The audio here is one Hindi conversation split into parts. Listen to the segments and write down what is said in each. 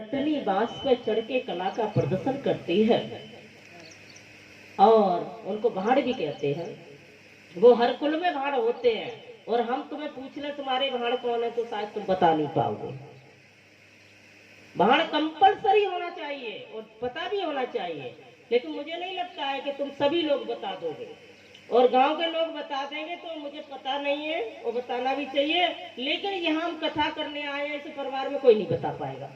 नटनी बांस पर चढ़ के कला का प्रदर्शन करती है और उनको भाड़ भी कहते हैं। वो हर कुल में भाड़ होते हैं और हम तुम्हें पूछ ले तुम्हारे भाड़ कौन है तो शायद तुम बता नहीं पाओगे। भाड़ कंपलसरी होना चाहिए और पता भी होना चाहिए, लेकिन मुझे नहीं लगता है कि तुम सभी लोग बता दोगे और गांव के लोग बता देंगे तो मुझे पता नहीं है और बताना भी चाहिए। लेकिन यहाँ हम कथा करने आए हैं, इस परिवार में कोई नहीं बता पाएगा,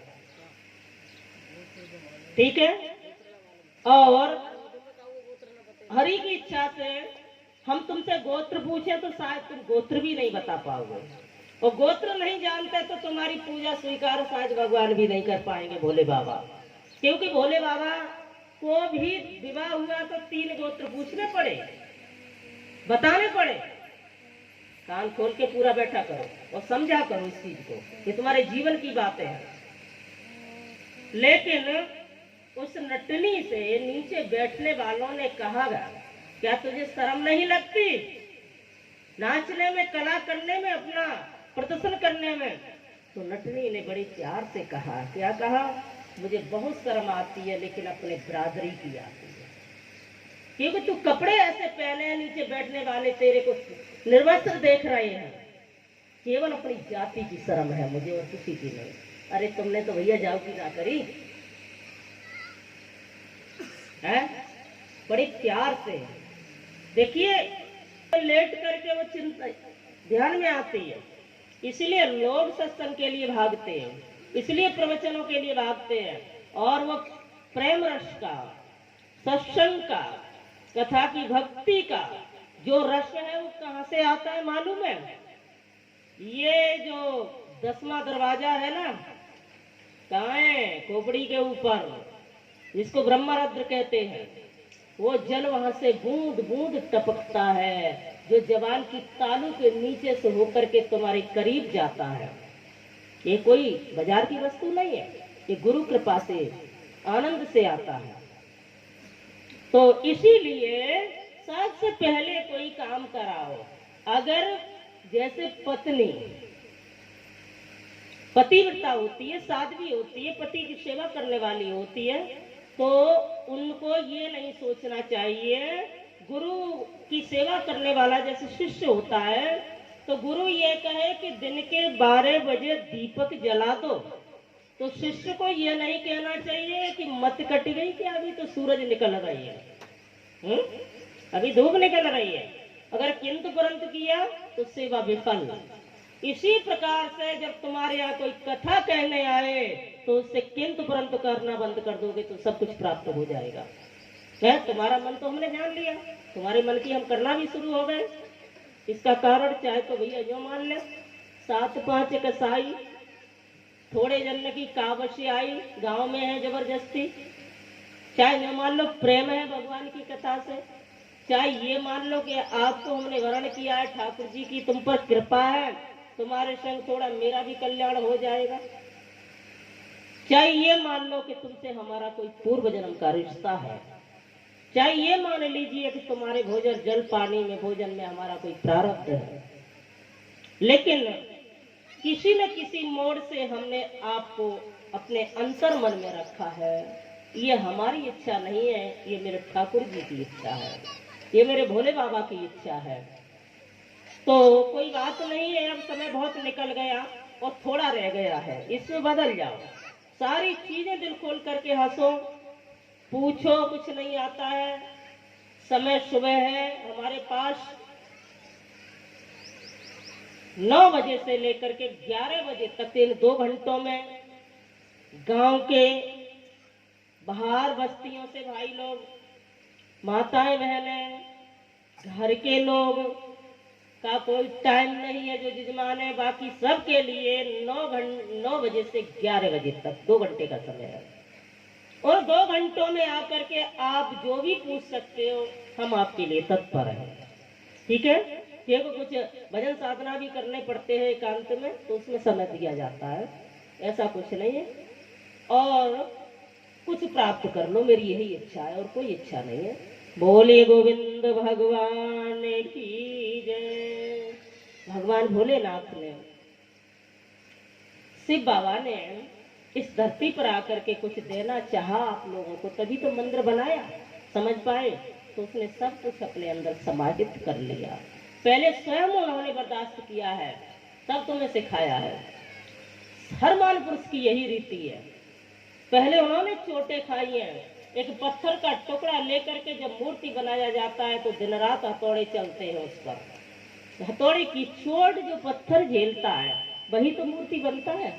ठीक है। और हरि की इच्छा से हम तुमसे गोत्र पूछे तो शायद तुम गोत्र भी नहीं बता पाओगे और गोत्र नहीं जानते तो तुम्हारी पूजा स्वीकार शायद भगवान भी नहीं कर पाएंगे भोले बाबा, क्योंकि भोले बाबा को भी विवाह हुआ तो 3 गोत्र पूछने पड़े, बताने पड़े। कान खोल के पूरा बैठा करो और समझा करो इस चीज को, ये तुम्हारे जीवन की बातें हैं। लेकिन उस नटनी से नीचे बैठने वालों ने कहा, क्या तुझे शर्म नहीं लगती नाचने में, कला करने में, अपना प्रदर्शन करने में? तो नटनी ने बड़े प्यार से कहा, क्या कहा? मुझे बहुत शर्म आती है लेकिन अपने बिरादरी की आती है, क्योंकि तू कपड़े ऐसे पहने हैं, नीचे बैठने वाले तेरे को निर्वस्त्र देख रहे हैं। केवल अपनी जाति की शर्म है मुझे और किसी की नहीं। अरे तुमने तो भैया जाओ की ना करी है, बड़े प्यार से देखिए, लेट करके वो चिंता ध्यान में आती है। इसलिए लोग सत्संग के लिए भागते हैं, इसलिए प्रवचनों के लिए भागते हैं। और वो प्रेम रस का, सत्संग का, कथा की भक्ति का जो रस है वो कहाँ से आता है मालूम है? ये जो 10वां दरवाजा है ना, कहाँ है? खोपड़ी के ऊपर, जिसको ब्रह्मरद्र कहते हैं, वो जल वहां से बूंद बूंद टपकता है, जो जवान की तालू के नीचे से होकर के तुम्हारे करीब जाता है। ये कोई बाजार की वस्तु नहीं है, ये गुरु कृपा से आनंद से आता है। तो इसीलिए सबसे पहले कोई काम कराओ। अगर जैसे पत्नी पतिव्रता होती है, साध्वी होती है, पति की सेवा करने वाली होती है, तो उनको ये नहीं सोचना चाहिए, गुरु की सेवा करने वाला जैसे शिष्य होता है तो गुरु ये कहे कि दिन के 12 बजे दीपक जला दो, तो शिष्य को ये नहीं कहना चाहिए कि मत कट गई कि अभी तो सूरज निकल रही है, अभी धूप निकल रही है। अगर किंतु परंतु किया तो सेवा विफल। इसी प्रकार से जब तुम्हारे यहाँ कोई कथा कहने आए तो उससे किंतु परंतु करना बंद कर दोगे तो सब कुछ प्राप्त हो जाएगा। है तुम्हारा मन तो हमने जान लिया, तुम्हारे मन की हम करना भी शुरू हो गए। इसका कारण चाहे तो भैया जो मान ले, 7-5 कसाई, थोड़े जन्म की कावशी आई, गांव में है जबरदस्ती, चाहे जो मान लो प्रेम है भगवान की कथा से, चाहे ये मान लो कि आपको हमने वर्ण किया है, ठाकुर जी की तुम पर कृपा है, तुम्हारे संग थोड़ा मेरा भी कल्याण हो जाएगा, चाहे ये मान लो कि तुमसे हमारा कोई पूर्व जन्म का रिश्ता है, चाहे ये मान लीजिए कि तुम्हारे भोजन जल पानी में, भोजन में हमारा कोई प्रारब्ध है, लेकिन किसी न किसी मोड़ से हमने आपको अपने अंतर मन में रखा है। ये हमारी इच्छा नहीं है, ये मेरे ठाकुर जी की इच्छा है, ये मेरे भोले बाबा की इच्छा है। तो कोई बात नहीं है, अब समय बहुत निकल गया और थोड़ा रह गया है, इसमें बदल जाओ, सारी चीजें दिल खोल करके हंसो, पूछो, कुछ नहीं आता है। समय सुबह है हमारे पास, 9 बजे से लेकर के 11 बजे तक, इन 2 घंटों में गांव के बाहर बस्तियों से भाई लोग, माताएं बहनें, घर के लोग का कोई टाइम नहीं है जो जजमान है, बाकी सबके लिए 9 बजे से 11 बजे तक 2 घंटे का समय है। और 2 घंटों में आकर के आप जो भी पूछ सकते हो हम आपके लिए तत्पर हैं, ठीक है। देखो कुछ भजन साधना भी करने पड़ते हैं एकांत में, तो उसमें समय दिया जाता है, ऐसा कुछ नहीं है। और कुछ प्राप्त कर लो, मेरी यही इच्छा है और कोई इच्छा नहीं है। बोले गोविंद भगवान की जय। भगवान भोलेनाथ ने, शिव बाबा ने इस धरती पर आकर के कुछ देना चाहा आप लोगों को, तभी तो मंदिर बनाया, समझ पाए। तो उसने सब कुछ अपने अंदर समाहित कर लिया। पहले स्वयं उन्होंने बर्दाश्त किया है, तब तुम्हें सिखाया है। हर मान पुरुष की यही रीति है। पहले उन्होंने चोटें खाई हैं। एक पत्थर का टुकड़ा लेकर के जब मूर्ति बनाया जाता है तो दिन रात हथौड़े चलते हैं उस पर। हथौड़े की चोट जो पत्थर झेलता है वही तो मूर्ति बनता है।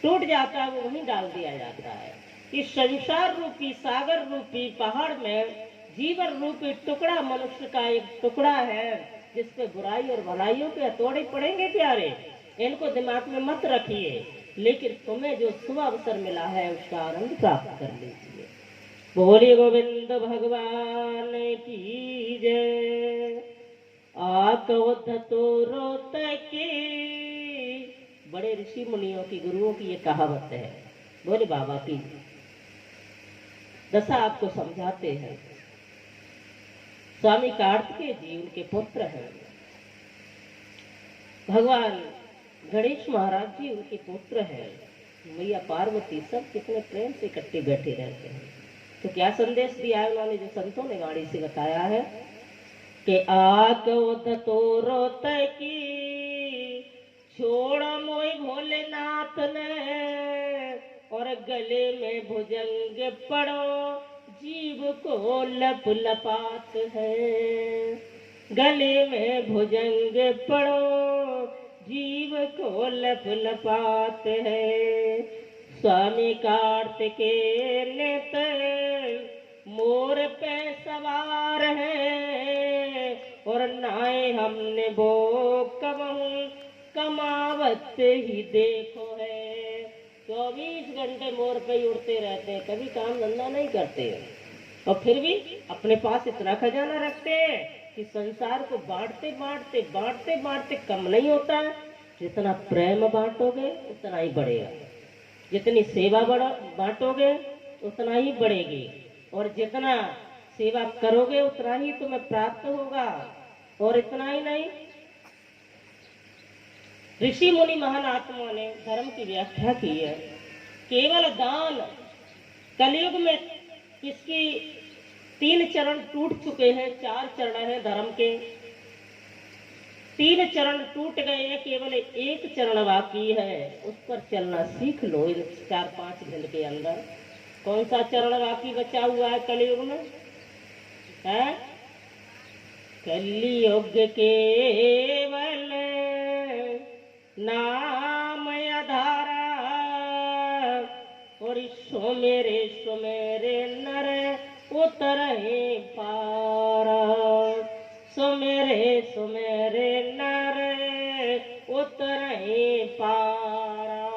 टूट जाता है वो वहीं डाल दिया जाता है। इस संसार रूपी सागर रूपी पहाड़ में जीवन रूपी टुकड़ा मनुष्य का एक टुकड़ा है, जिसपे बुराई और भलाइयों के हथौड़े पड़ेंगे प्यारे। इनको दिमाग में मत रखिए, लेकिन तुम्हें जो शुभ अवसर मिला है उसका आनंद प्राप्त कर लीजिए। बोलिए गोविंद भगवान की जय। आकवत तो रोत के, बड़े ऋषि मुनियों की गुरुओं की ये कहावत है। बोले बाबा की दशा आपको समझाते हैं। स्वामी कार्तिकेय जी उनके पुत्र हैं। भगवान गणेश महाराज जी उनके पुत्र हैं। मैया पार्वती सब कितने प्रेम से इकट्ठे बैठे रहते हैं। तो क्या संदेश दिया है उन्होंने, जो संतों ने वाणी से बताया है कि आकवत तो रोत की, छोड़ मोई भोलेनाथ ने, और गले में भुजंग पड़ो, जीव को लप लपात है। गले में भुजंग पड़ो, जीव को लप लपात है। स्वामी कार्तिकेय नेत मोर पे सवार है, और नाए हमने वो कमहूं कमावत ही देखो है। 24 घंटे मोर पे ही उड़ते रहते हैं, कभी काम धंधा नहीं करते हैं, और फिर भी अपने पास इतना खजाना रखते हैं कि संसार को बांटते बांटते बांटते बांटते कम नहीं होता है। जितना प्रेम बांटोगे उतना ही बढ़ेगा, जितनी सेवा बांटोगे उतना ही बढ़ेगी, और जितना सेवा करोगे उतना ही तुम्हें प्राप्त होगा। और इतना ही नहीं, ऋषि मुनि महान आत्माओं ने धर्म की व्याख्या की है। केवल दान, कलयुग में इसकी 3 चरण टूट चुके हैं, 4 चरण हैं धर्म के। 3 चरण टूट गए हैं, केवल 1 चरण बाकी है। उस पर चलना सीख लो इन 4-5 दिन के अंदर। कौन सा चरण बाकी बचा हुआ है कलयुग में? है कलयुग केवल नाम आधारा, और सो मेरे नर उतरे पारा। सो मेरे नर उतरे पारा।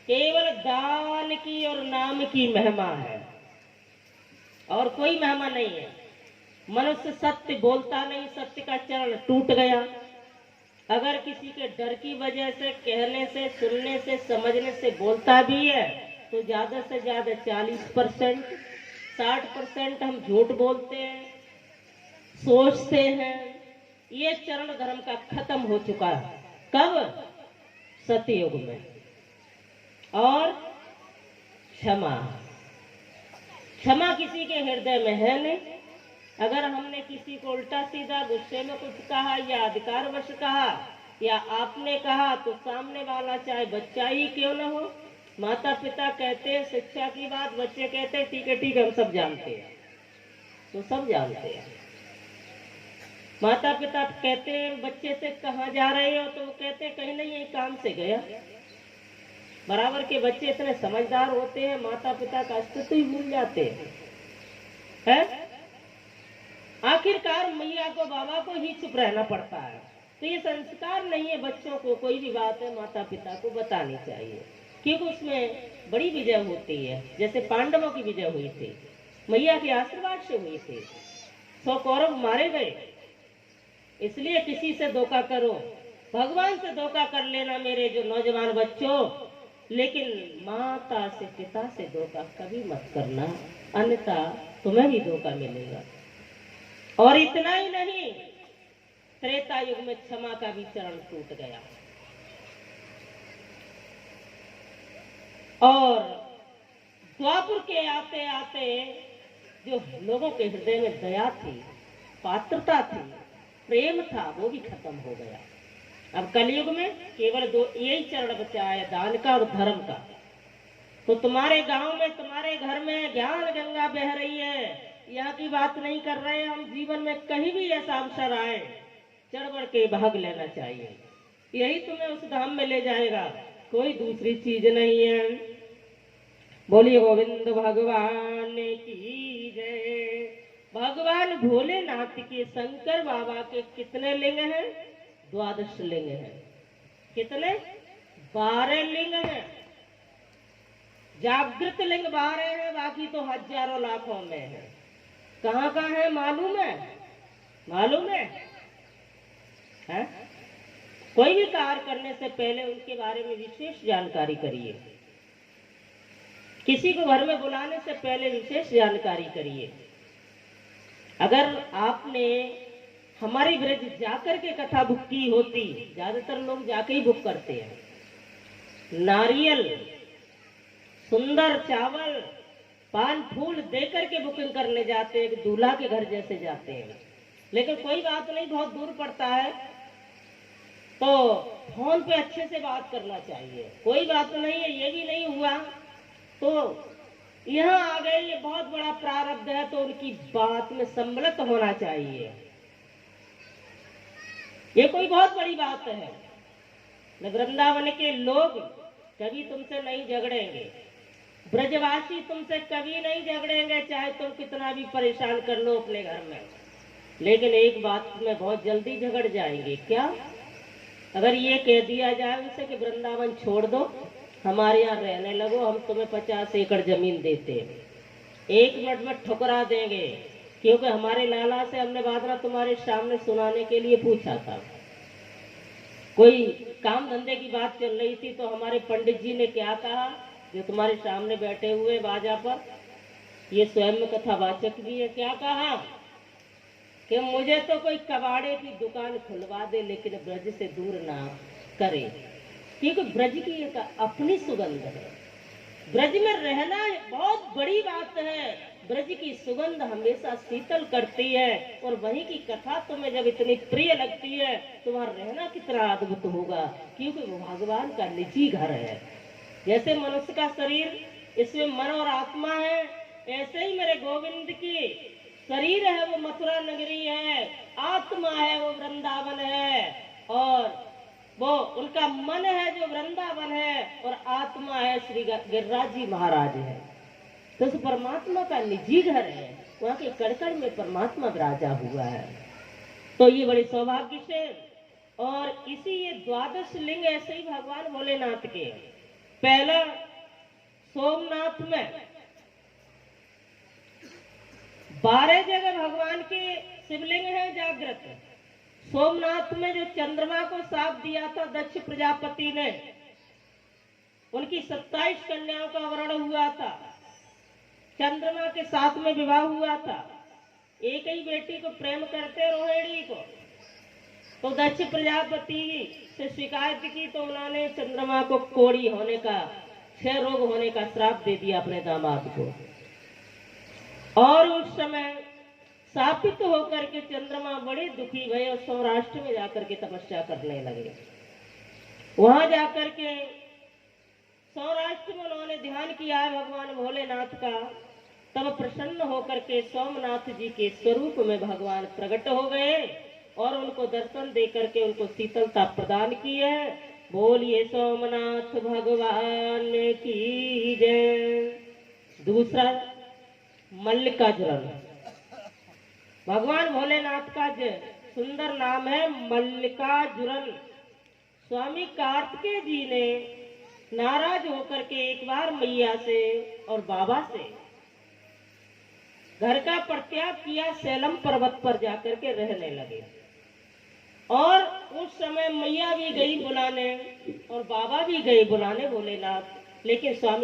केवल दान की और नाम की महिमा है, और कोई महिमा नहीं है। मनुष्य सत्य बोलता नहीं, सत्य का चरण टूट गया। अगर किसी के डर की वजह से, कहने से, सुनने से, समझने से बोलता भी है, तो ज्यादा से ज्यादा 40%, 60% हम झूठ बोलते हैं, सोचते हैं। ये चरण धर्म का खत्म हो चुका है। कब? सतयुग में। और क्षमा, क्षमा किसी के हृदय में है नहीं। अगर हमने किसी को उल्टा सीधा गुस्से में कुछ कहा, या अधिकारवश कहा, या आपने कहा, तो सामने वाला चाहे बच्चा ही क्यों न हो, माता पिता कहते हैं शिक्षा की बात, बच्चे कहते हैं ठीक है ठीक है हम सब जानते हैं, तो सब जानते हैं। माता पिता कहते हैं बच्चे से कहाँ जा रहे हो, तो वो कहते हैं कहीं नहीं, ये काम से गया। बराबर के बच्चे इतने समझदार होते हैं, माता पिता का अस्तित्व ही भूल जाते हैं। आखिरकार मैया को बाबा को ही चुप रहना पड़ता है। तो ये संस्कार नहीं है, बच्चों को कोई भी बात है माता पिता को बतानी चाहिए, क्योंकि उसमें बड़ी विजय होती है। जैसे पांडवों की विजय हुई थी, मैया के आशीर्वाद से हुई थी। 100 कौरव मारे गए। इसलिए किसी से धोखा करो, भगवान से धोखा कर लेना मेरे जो नौजवान बच्चों, लेकिन माता से पिता से धोखा कभी मत करना, अन्यथा तुम्हें भी धोखा मिलेगा। और इतना ही नहीं, त्रेता युग में क्षमा का भी चरण टूट गया। और द्वापुर के आते आते जो लोगों के हृदय में दया थी, पात्रता थी, प्रेम था, वो भी खत्म हो गया। अब कलयुग में केवल दो यही चरण बचा है, दान का और धर्म का। तो तुम्हारे गांव में, तुम्हारे घर में ज्ञान गंगा बह रही है, यहाँ की बात नहीं कर रहे हम। जीवन में कहीं भी ऐसा अवसर आए, चढ़ बढ़ के भाग लेना चाहिए। यही तुम्हें उस धाम में ले जाएगा, कोई दूसरी चीज नहीं है। बोलिए गोविंद भगवान की जय। भगवान भोलेनाथ के, शंकर बाबा के कितने लिंग हैं? 12 लिंग हैं। कितने? 12 लिंग हैं। जागृत लिंग 12 हैं, बाकी तो हजारों लाखों में है। कहाँ कहाँ है मालूम है? मालूम है? कोई भी कार्य करने से पहले उनके बारे में विशेष जानकारी करिए। किसी को घर में बुलाने से पहले विशेष जानकारी करिए। अगर आपने हमारी ब्रज जाकर के कथा बुक की होती, ज्यादातर लोग जाके ही बुक करते हैं, नारियल, सुंदर चावल, पान फूल देकर के बुकिंग करने जाते हैं, एक दूल्हा के घर जैसे जाते हैं। लेकिन कोई बात नहीं, बहुत दूर पड़ता है तो फोन पे अच्छे से बात करना चाहिए। कोई बात नहीं है, ये भी नहीं हुआ तो यहाँ आ गए, ये बहुत बड़ा प्रारब्ध है, तो उनकी बात में सम्मिलित होना चाहिए। ये कोई बहुत बड़ी बात है। वृंदावन के लोग कभी तुमसे नहीं झगड़ेंगे, ब्रजवासी तुमसे कभी नहीं झगड़ेंगे, चाहे तुम कितना भी परेशान कर लो अपने घर में। लेकिन एक बात में बहुत जल्दी झगड़ जाएंगे। क्या? अगर ये कह दिया जाए उनसे कि वृंदावन छोड़ दो, हमारे यहाँ रहने लगो, हम तुम्हें 50 एकड़ जमीन देते हैं, 1 मिनट में ठुकरा देंगे, क्योंकि हमारे लाला से हमने बात तुम्हारे सामने सुनाने के लिए पूछा था। कोई काम धंधे की बात चल रही थी तो हमारे पंडित जी ने क्या कहा, जो तुम्हारे सामने बैठे हुए बाजा पर, ये स्वयं में कथावाचक भी है, क्या कहा कि मुझे तो कोई कबाड़े की दुकान खुलवा दे, लेकिन ब्रज से दूर ना करे, क्योंकि ब्रज की एक अपनी सुगंध है। ब्रज में रहना बहुत बड़ी बात है। ब्रज की सुगंध हमेशा शीतल करती है, और वहीं की कथा तुम्हें जब इतनी प्रिय लगती है तो वहां रहना कितना अद्भुत होगा, क्योंकि वो भगवान का निजी घर है। जैसे मनुष्य का शरीर, इसमें मन और आत्मा है, ऐसे ही मेरे गोविंद की शरीर है वो मथुरा नगरी है, आत्मा है वो वृंदावन है, और वो उनका मन है जो वृंदावन है, और आत्मा है श्री गिरिराज जी महाराज है। तो उस परमात्मा का निजी घर है, वहां के कड़कड़ में परमात्मा विराजा हुआ है। तो ये बड़े सौभाग्य से, और इसी ये 12 लिंग ऐसे ही भगवान भोलेनाथ के। पहला सोमनाथ में 12 जगह भगवान के शिवलिंग है जागृत। सोमनाथ में जो चंद्रमा को साथ दिया था दक्ष प्रजापति ने, उनकी 27 कन्याओं का वर्ण हुआ था, चंद्रमा के साथ में विवाह हुआ था। एक ही बेटी को प्रेम करते रोहिणी को, तो दक्ष प्रजापति से शिकायत की तो उन्होंने चंद्रमा को कोढ़ी होने का, क्षय रोग होने का श्राप दे दिया अपने दामाद को। और उस समय शापित होकर के चंद्रमा बड़े दुखी भये और सौराष्ट्र में जाकर के तपस्या करने लगे। वहां जाकर के सौराष्ट्र में उन्होंने ध्यान किया है भगवान भोलेनाथ का, तब प्रसन्न होकर के सोमनाथ जी के स्वरूप में भगवान प्रकट हो गए और उनको दर्शन दे करके उनको शीतलता प्रदान की है। बोलिए सोमनाथ भगवान की जय। दूसरा मल्लिकार्जुन, भगवान भोलेनाथ का सुंदर नाम है मल्लिकार्जुन। स्वामी कार्तिकेय जी ने नाराज होकर के एक बार मैया से और बाबा से घर का परित्याग किया, सैलम पर्वत पर जाकर के रहने लगे। और उस समय मैया भी गई बुलाने और बाबा भी गए बुलाने भोलेनाथ, लेकिन स्वामी